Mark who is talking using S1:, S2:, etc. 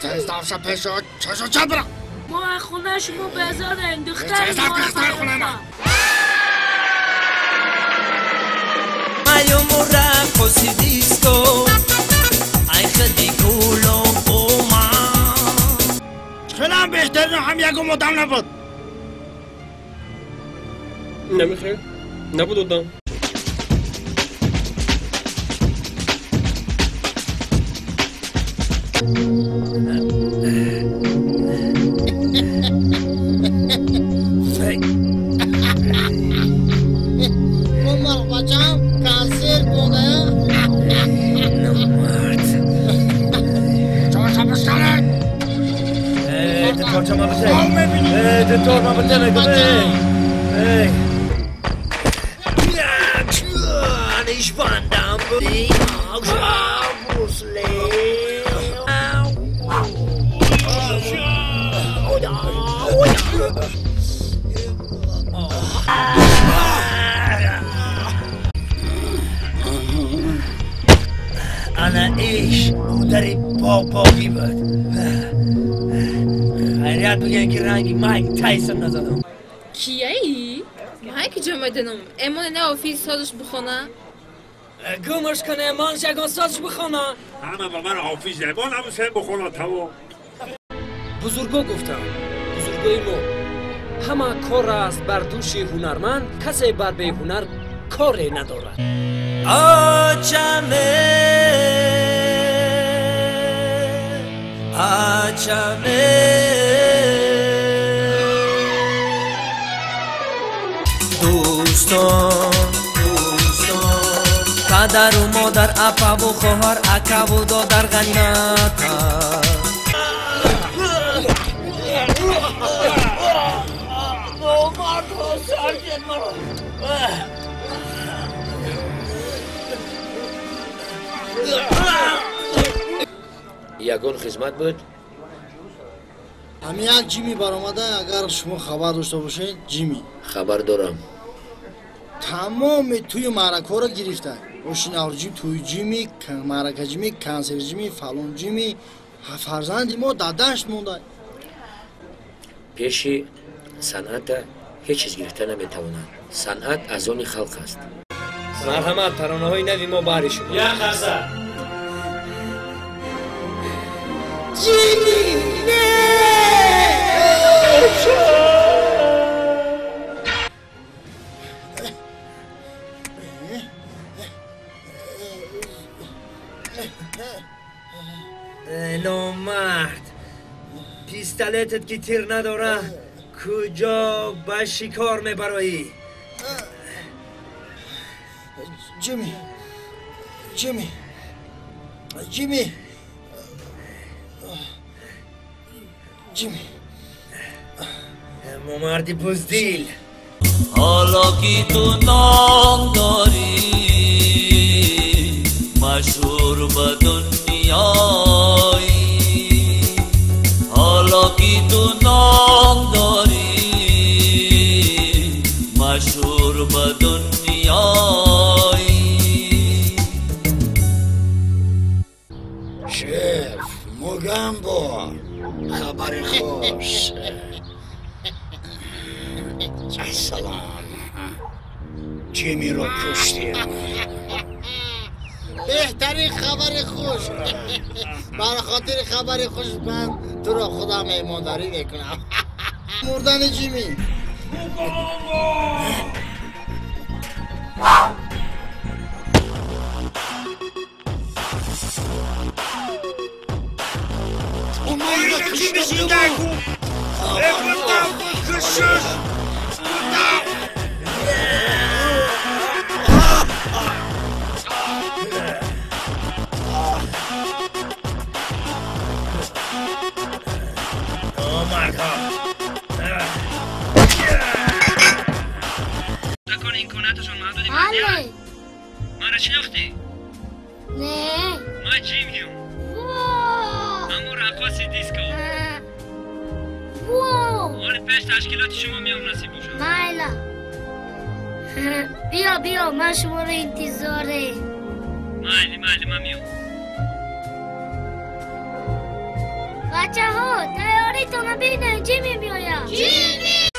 S1: تستافش پیشو چشو چند برم
S2: ما خونه شما بزارن
S1: دختر خونه ما
S3: Mayo morra così disco ai khadi kulo oma
S1: خیلی بهتر هم یک مدام نبود
S4: نمیخوای؟ نبود ادام
S1: بچم کانسر بوده
S3: نمرد
S1: چون شبش کنه
S3: دکتر چه ما بده دکتر ما بده نگه Ich wandern die أنا إيش مدرب باقی بود خیریت بگن که رنگی مایک تایسون نزدم
S5: کیه ای؟ مایک جمعدنم امان نه آفیس سازش بخونه؟
S3: گمش کنه من شگان سازش بخونه
S6: همه با من حافظ زبان هم سن بخونه تمام
S4: بزرگا گفتم بزرگای ما همه کار است بر دوش هنرمند کسی بر به هنر کاری ندارد
S3: دوستان پدر و مادر اپا و خواهر اکا و دادر غنیمت
S4: یگان خدمت بود
S1: همین یک جیمی برآمده اگر شما خبر داشته باشین جیمی
S4: خبر دارم
S1: تمام توی معرکه ها را گرفتن روشنار جیم توی جیمی معرکه جیمی کانسر جیمی فلان جیمی فرزند ما داداش مونده
S4: پیش صنعت هیچ چیز گرفته نمیتواند صنعت از آن خلق است مرحمت ترانه های نوی ما باری شما
S3: یا خسته
S1: جیمی
S3: نامرد پیستالتت که تیر نداره کجا به شکار میبرایی
S1: جیمی جیمی جیمی جیمی
S3: مردی بزدیل
S7: حالا که تو نام داری مشهور به دنیایی حالا که تو نام داری مشهور به دنیایی
S1: شف مگم با خبر خوش سلام جیمی رو کشتیم بهترین خبر خوش برای خاطر خبر خوش من تو را خدا میمانداری میکنم مردن جیمی
S8: بله
S3: ما را شناختی؟
S8: نه
S3: ما جیمیم همون رقاص دیسکو آره پیش تشکیلات شما میام نصیب باشم
S8: مایلا بیا من شما رو انتظاره
S3: مایلی من میام
S8: بچه ها تیاری تا ببینن چی میبینیم.